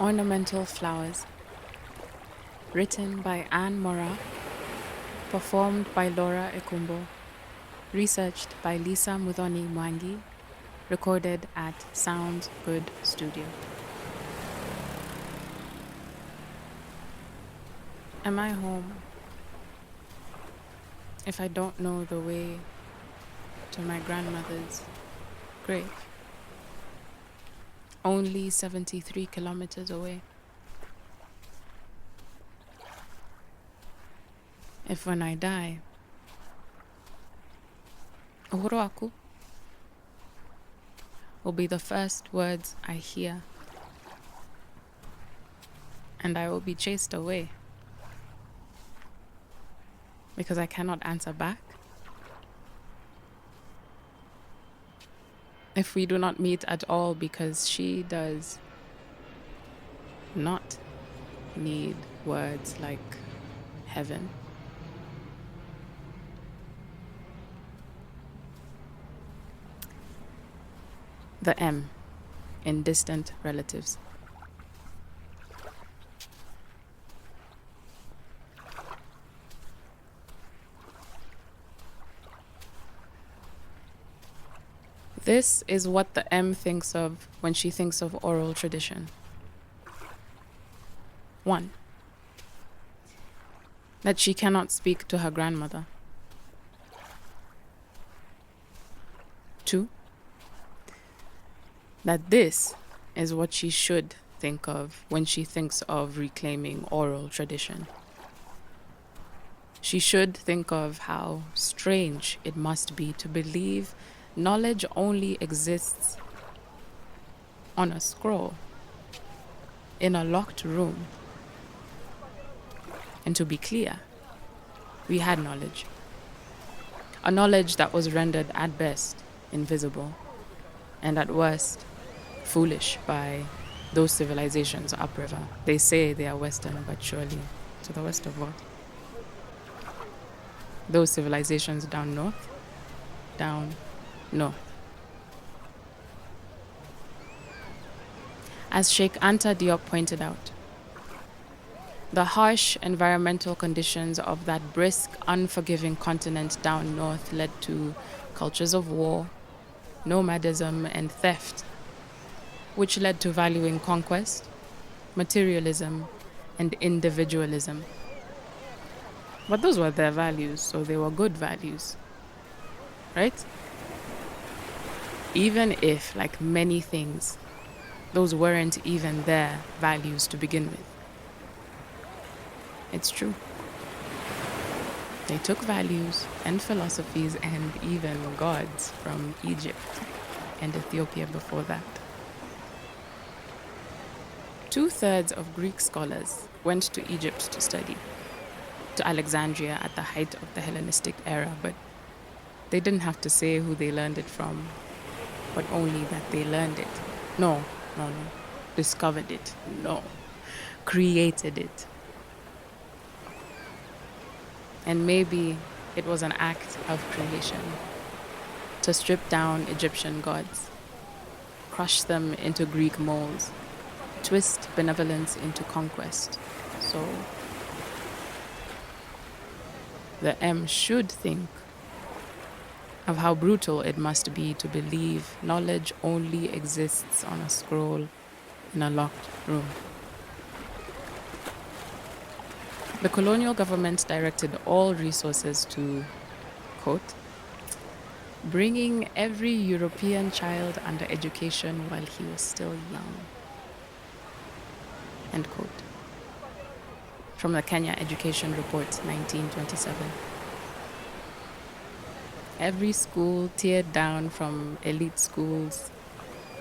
Ornamental Flowers, written by Anne Moraa, performed by Laura Ekumbo, researched by Muthoni Mwangi, recorded at Sounds Good Studio. Am I home if I don't know the way to my grandmother's grave? Only 73 kilometers away. If when I die, uhuru aku will be the first words I hear, and I will be chased away because I cannot answer back. If we do not meet at all because she does not need words like heaven. The M in distant relatives. This is what the M thinks of when she thinks of oral tradition. 1. That she cannot speak to her grandmother. 2. That this is what she should think of when she thinks of reclaiming oral tradition. She should think of how strange it must be to believe knowledge only exists on a scroll in a locked room. And to be clear, we had knowledge. A knowledge that was rendered at best invisible and at worst foolish by those civilizations upriver. They say they are Western, but surely to the west of what? Those civilizations down north? Down north. As Sheikh Anta Diop pointed out, the harsh environmental conditions of that brisk, unforgiving continent down north led to cultures of war, nomadism, and theft, which led to valuing conquest, materialism, and individualism. But those were their values, so they were good values, right? Even if, like many things, those weren't even their values to begin with. It's true. They took values and philosophies and even gods from Egypt and Ethiopia before that. 2/3 of Greek scholars went to Egypt to study, to Alexandria at the height of the Hellenistic era, but they didn't have to say who they learned it from, but only that they learned it. No. Discovered it. No. Created it. And maybe it was an act of creation to strip down Egyptian gods, crush them into Greek molds, twist benevolence into conquest. So the M should think of how brutal it must be to believe knowledge only exists on a scroll in a locked room. The colonial government directed all resources to, quote, bringing every European child under education while he was still young, end quote. From the Kenya Education Report, 1927. Every school tiered down from elite schools,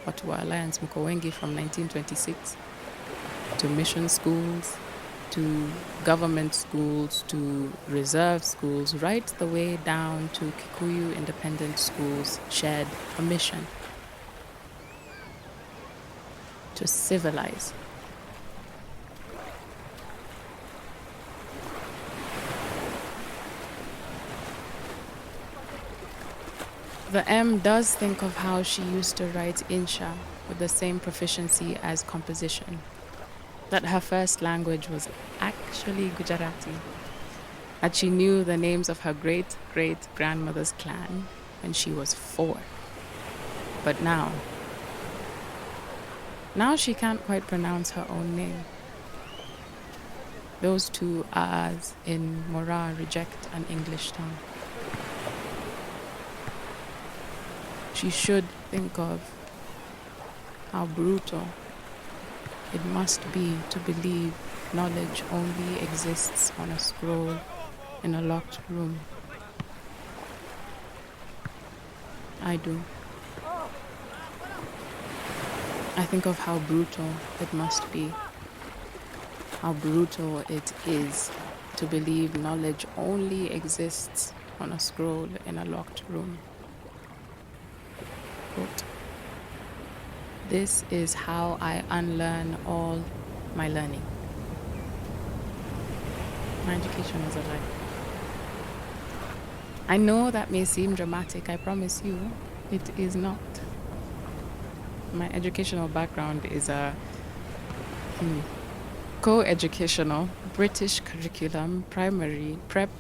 Watu Alliance Mkowengi from 1926, to mission schools, to government schools, to reserve schools, right the way down to Kikuyu independent schools, shared a mission to civilize. The M does think of how she used to write insha with the same proficiency as composition, that her first language was actually Gujarati, that she knew the names of her great-great-grandmother's clan when she was 4. But now she can't quite pronounce her own name. Those two R's in Moraa reject an English tongue. She should think of how brutal it must be to believe knowledge only exists on a scroll in a locked room. I do. I think of how brutal it must be, how brutal it is to believe knowledge only exists on a scroll in a locked room. Quote, "This is how I unlearn all my learning. My education is a lie." I know that may seem dramatic. I promise you, it is not. My educational background is a co-educational British curriculum, primary, prep,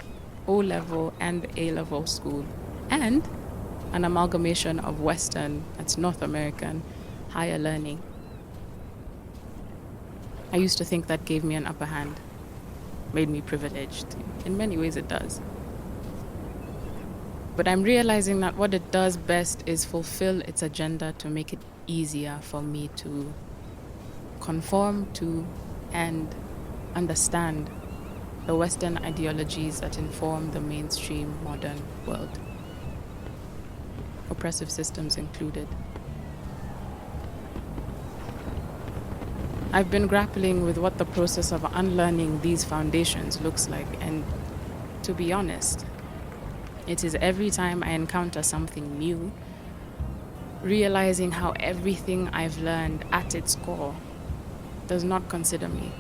O-level and A-level school, and an amalgamation of Western, that's North American, higher learning. I used to think that gave me an upper hand, made me privileged. In many ways it does. But I'm realizing that what it does best is fulfill its agenda to make it easier for me to conform to and understand the Western ideologies that inform the mainstream modern world, oppressive systems included. I've been grappling with what the process of unlearning these foundations looks like, and to be honest, it is every time I encounter something new, realizing how everything I've learned at its core does not consider me,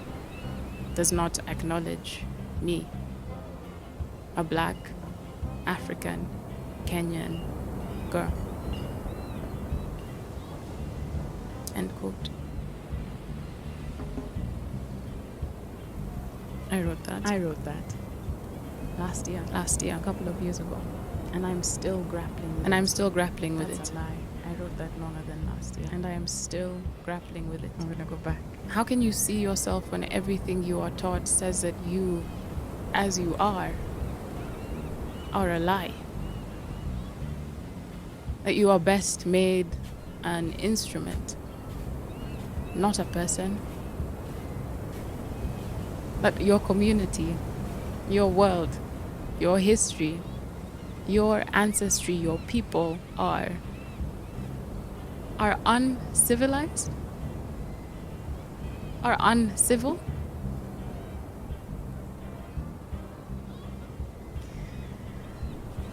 does not acknowledge me, a Black, African, Kenyan girl. End quote. I wrote that last year, a couple of years ago, and I'm still grappling with it. That's a lie. I wrote that longer than last year, and I am still grappling with it. I'm gonna go back. How can you see yourself when everything you are taught says that you, as you are a lie? That you are best made an instrument, not a person? That your community, your world, your history, your ancestry, your people are uncivilized? Are uncivil?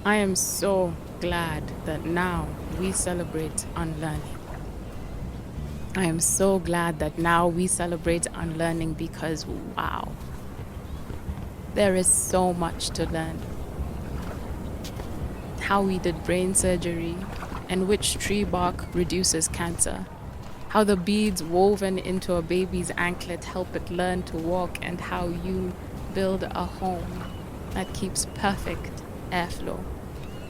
I am so glad that now we celebrate unlearning. I am so glad that now we celebrate unlearning because, wow, there is so much to learn. How we did brain surgery and which tree bark reduces cancer. How the beads woven into a baby's anklet help it learn to walk, and how you build a home that keeps perfect airflow,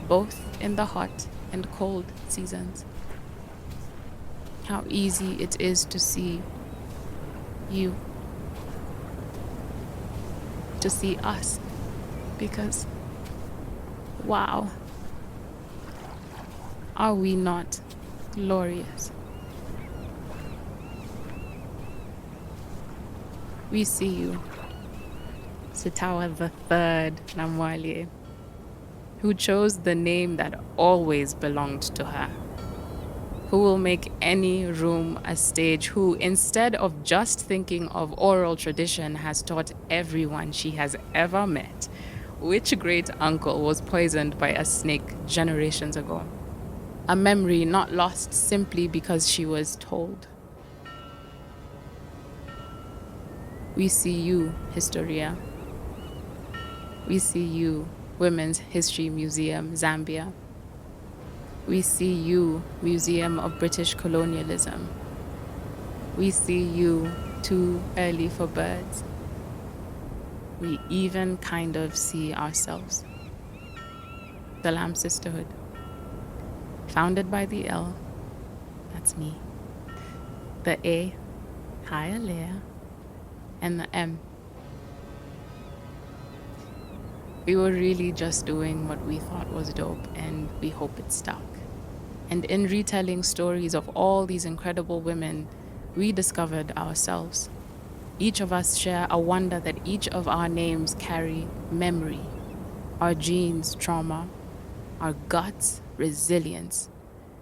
both in the hot and cold seasons. How easy it is to see you, to see us, because, wow, are we not glorious? We see you, Sitawa the Third Namwali, who chose the name that always belonged to her, who will make any room a stage, who, instead of just thinking of oral tradition, has taught everyone she has ever met which great uncle was poisoned by a snake generations ago. A memory not lost simply because she was told. We see you, Historia. We see you, Women's History Museum, Zambia. We see you, Museum of British Colonialism. We see you, too early for birds. We even kind of see ourselves. The LAM Sisterhood, founded by the L, that's me, the A, higher layer, and the M. We were really just doing what we thought was dope, and we hope it stuck. And in retelling stories of all these incredible women, we discovered ourselves. Each of us share a wonder that each of our names carry memory, our genes, trauma, our guts, resilience,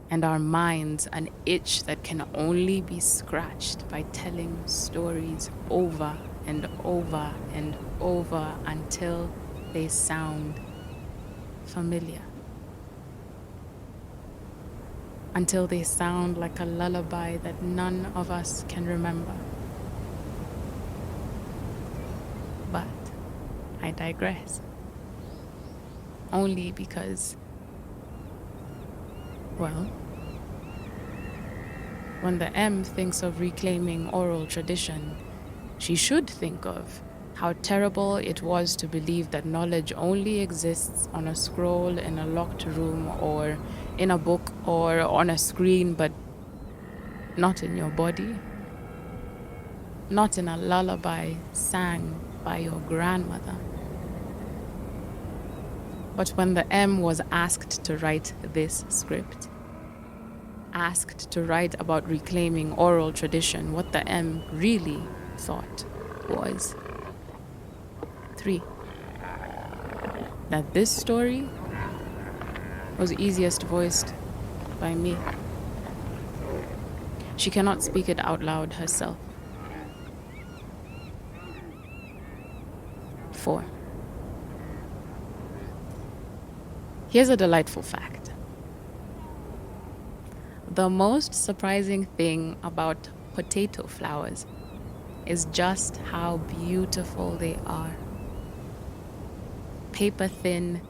and our minds, an itch that can only be scratched by telling stories over and over and over until they sound familiar. Until they sound like a lullaby that none of us can remember. But I digress. Only because, well, when the M thinks of reclaiming oral tradition, she should think of how terrible it was to believe that knowledge only exists on a scroll in a locked room or in a book or on a screen, but not in your body, not in a lullaby sang by your grandmother. But when the M was asked to write this script, asked to write about reclaiming oral tradition, what the M really thought was 3. That this story was easiest voiced by me. She cannot speak it out loud herself. 4. Here's a delightful fact. The most surprising thing about potato flowers is just how beautiful they are. Paper thin,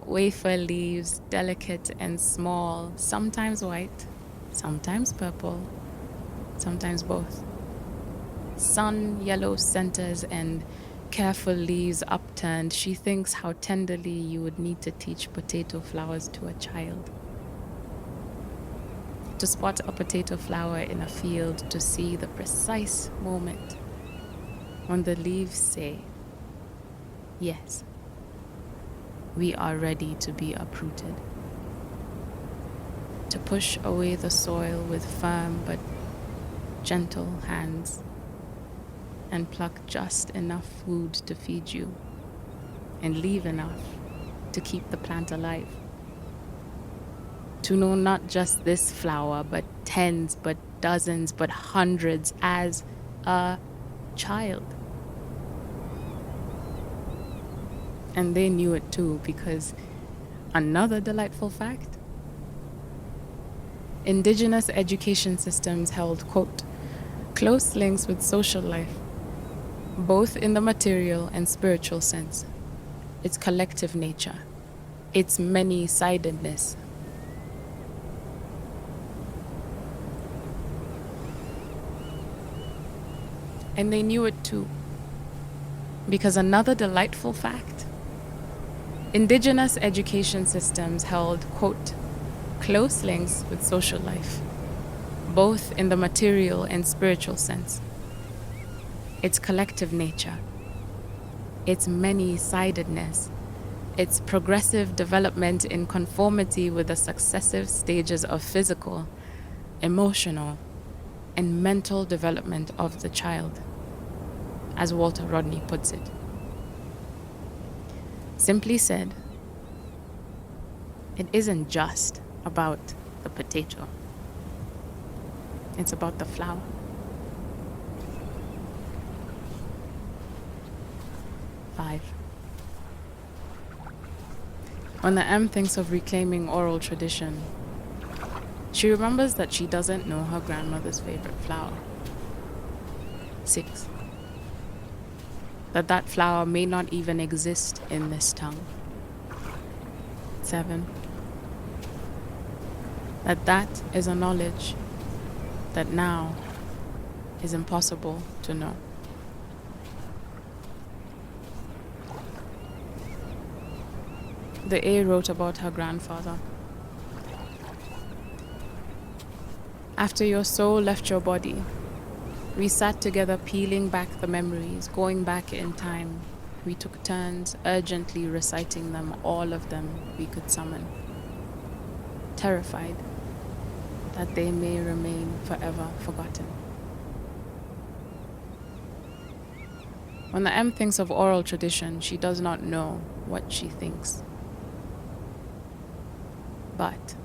wafer leaves, delicate and small, sometimes white, sometimes purple, sometimes both. Sun yellow centers and careful leaves upturned. She thinks how tenderly you would need to teach potato flowers to a child. To spot a potato flower in a field, to see the precise moment when the leaves say, yes, we are ready to be uprooted. To push away the soil with firm but gentle hands and pluck just enough food to feed you and leave enough to keep the plant alive. To know not just this flower, but tens, but dozens, but hundreds as a child. And they knew it too, because another delightful fact, indigenous education systems held, quote, close links with social life, both in the material and spiritual sense, its collective nature, its many-sidedness. And they knew it too, because another delightful fact, indigenous education systems held, quote, close links with social life, both in the material and spiritual sense, its collective nature, its many-sidedness, its progressive development in conformity with the successive stages of physical, emotional, and mental development of the child, as Walter Rodney puts it. Simply said, it isn't just about the potato. It's about the flower. Five. When the M thinks of reclaiming oral tradition, she remembers that she doesn't know her grandmother's favorite flower. 6. That flower may not even exist in this tongue. 7. That is a knowledge that now is impossible to know. The A wrote about her grandfather. After your soul left your body, we sat together peeling back the memories, going back in time. We took turns, urgently reciting them, all of them we could summon. Terrified that they may remain forever forgotten. When the M thinks of oral tradition, she does not know what she thinks. But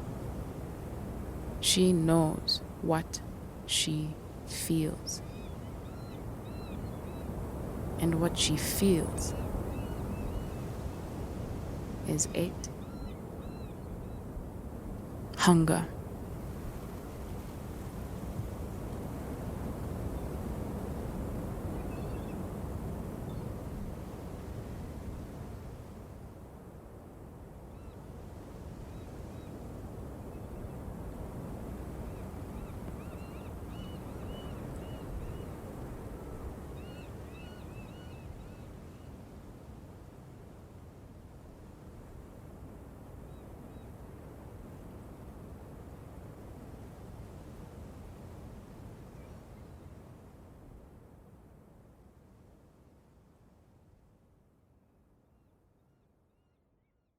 she knows what she feels. And what she feels is 8. Hunger.